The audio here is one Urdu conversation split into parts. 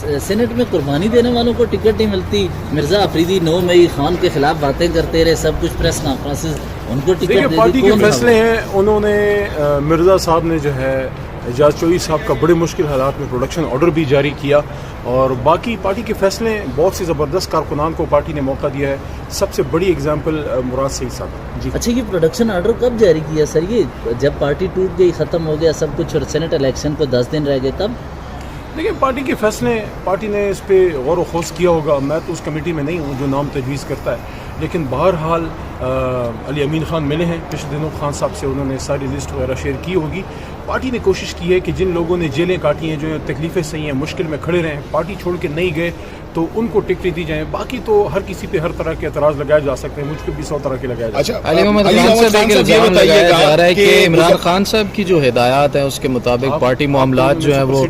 سینٹ میں قربانی دینے والوں کو ٹکٹ نہیں ملتی. مرزا افریدی 9 مئی خان کے خلاف باتیں کرتے رہے, سب کچھ پریس کانفرنسز, ان کو ٹکٹ دے دی. پارٹی کے فیصلے ہیں. انہوں نے مرزا صاحب نے جو ہے اعجاز چوئی صاحب کا بڑے مشکل حالات میں پروڈکشن آرڈر بھی جاری کیا, اور باقی پارٹی کے فیصلے بہت سے زبردست کارکنان کو پارٹی نے موقع دیا ہے. سب سے بڑی اگزامپل مراد سعید صاحب. جی اچھا, یہ پروڈکشن آرڈر کب جاری کیا سر؟ یہ جب پارٹی ٹوٹ گئی, ختم ہو گیا سب کچھ, اور سینٹ الیکشن کو 10 دن رہ گئے, تب؟ دیکھیں پارٹی کے فیصلے, پارٹی نے اس پہ غور و خوض کیا ہوگا. میں تو اس کمیٹی میں نہیں ہوں جو نام تجویز کرتا ہے, لیکن بہرحال علی امین خان ملے ہیں پچھلے دنوں خان صاحب سے, انہوں نے ساری لسٹ وغیرہ شیئر کی ہوگی. پارٹی نے کوشش کی ہے کہ جن لوگوں نے جیلیں کاٹی ہیں, جو تکلیفیں صحیح ہیں, مشکل میں کھڑے رہے ہیں, پارٹی چھوڑ کے نہیں گئے, تو ان کو ٹکٹیں دی جائیں. باقی تو ہر کسی پہ ہر طرح کے اعتراض لگائے جا سکتے ہیں, مجھ پہ بھی 100 طرح کے لگائے جا سکتے ہیں. علی محمد خان صاحب کے الزام لگایا جا رہا ہے کہ عمران خان صاحب کی جو ہدایات ہیں اس کے مطابق پارٹی معاملات جو ہیں وہ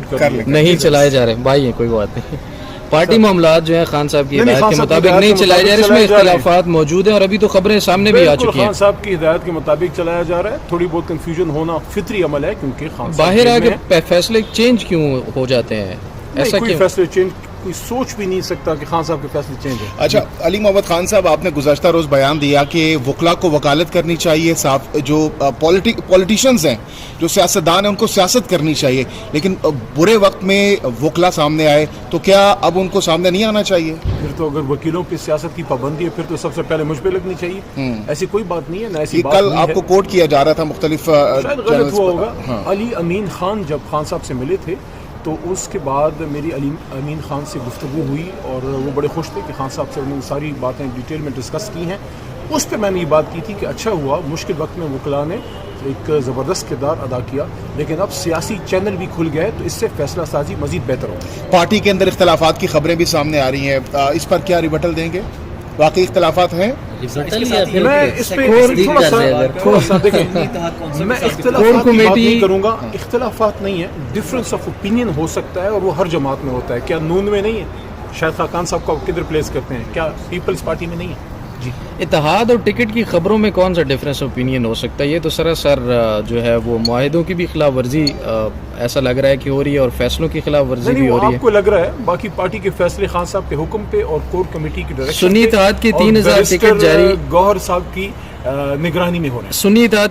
نہیں چلائے جا رہے. بھائی ہیں, کوئی بات نہیں, پارٹی معاملات جو ہیں خان صاحب کی ہدایت کے مطابق نہیں چلائے جا رہے, اس میں اختلافات موجود ہیں, اور ابھی تو خبریں سامنے بھی آ چکی ہیں. خان صاحب کی ہدایت کے مطابق چلایا جا رہا ہے. تھوڑی بہت کنفیوژن ہونا فطری عمل ہے, کیونکہ خان صاحب باہر آ کے فیصلے چینج کیوں ہو جاتے ہیں, ایسا کوئی فیصلے چینج کوئی سوچ بھی نہیں سکتا کہ خان صاحب کے فیصلے چینج ہیں. اچھا علی محمد خان صاحب, آپ نے گزشتہ روز بیان دیا کہ وکلا کو وکالت کرنی چاہیے, جو پولیٹیشینز ہیں, جو سیاستدان ہیں, ان کو سیاست کرنی چاہیے, لیکن برے وقت میں وکلا سامنے آئے تو کیا اب ان کو سامنے نہیں آنا چاہیے؟ پھر تو اگر وکیلوں پہ سیاست کی پابندی ہے, پھر تو سب سے پہلے مجھ پہ لگنی چاہیے. ایسی کوئی بات نہیں ہے, نہ ایسی بات. کل آپ کو کوٹ کیا جا رہا تھا مختلف, شاید غلط ہوا ہوگا. علی امین خان جب خان صاحب سے ملے تھے تو اس کے بعد میری علی امین خان سے گفتگو ہوئی, اور وہ بڑے خوش تھے کہ خان صاحب سے انہوں نے ساری باتیں ڈیٹیل میں ڈسکس کی ہیں. اس پہ میں نے یہ بات کی تھی کہ اچھا ہوا مشکل وقت میں وکلا نے ایک زبردست کردار ادا کیا, لیکن اب سیاسی چینل بھی کھل گئے تو اس سے فیصلہ سازی مزید بہتر ہوگی. پارٹی کے اندر اختلافات کی خبریں بھی سامنے آ رہی ہیں, اس پر کیا ریبٹل دیں گے؟ واقعی اختلافات ہیں؟ میں اس پہ تھوڑا سا دیکھیں, میں اختلافات کی بات نہیں کروں گا. اختلافات نہیں ہے, ڈفرینس آف اوپینین ہو سکتا ہے, اور وہ ہر جماعت میں ہوتا ہے. کیا نون میں نہیں ہے؟ شاہد خاقان صاحب کو کدھر پلیس کرتے ہیں, کیا پیپلز پارٹی میں نہیں ہے؟ جی, اتحاد اور ٹکٹ کی خبروں میں کون سا ڈفرینس اوپینین ہو سکتا ہے؟ یہ تو سراسر جو ہے وہ معاہدوں کی بھی خلاف ورزی ایسا لگ رہا ہے کہ ہو رہی ہے, اور فیصلوں کی خلاف ورزی بھی ہو رہی ہے. آپ کو لگ رہا ہے, باقی پارٹی کے فیصلے خان صاحب کے حکم پہ اور کور کمیٹی کی ڈائریکشن سنی اتحاد کی 3000 ٹکٹ جاری گوہر صاحب کی نگرانی میں ہو رہے ہیں. سنی اتحاد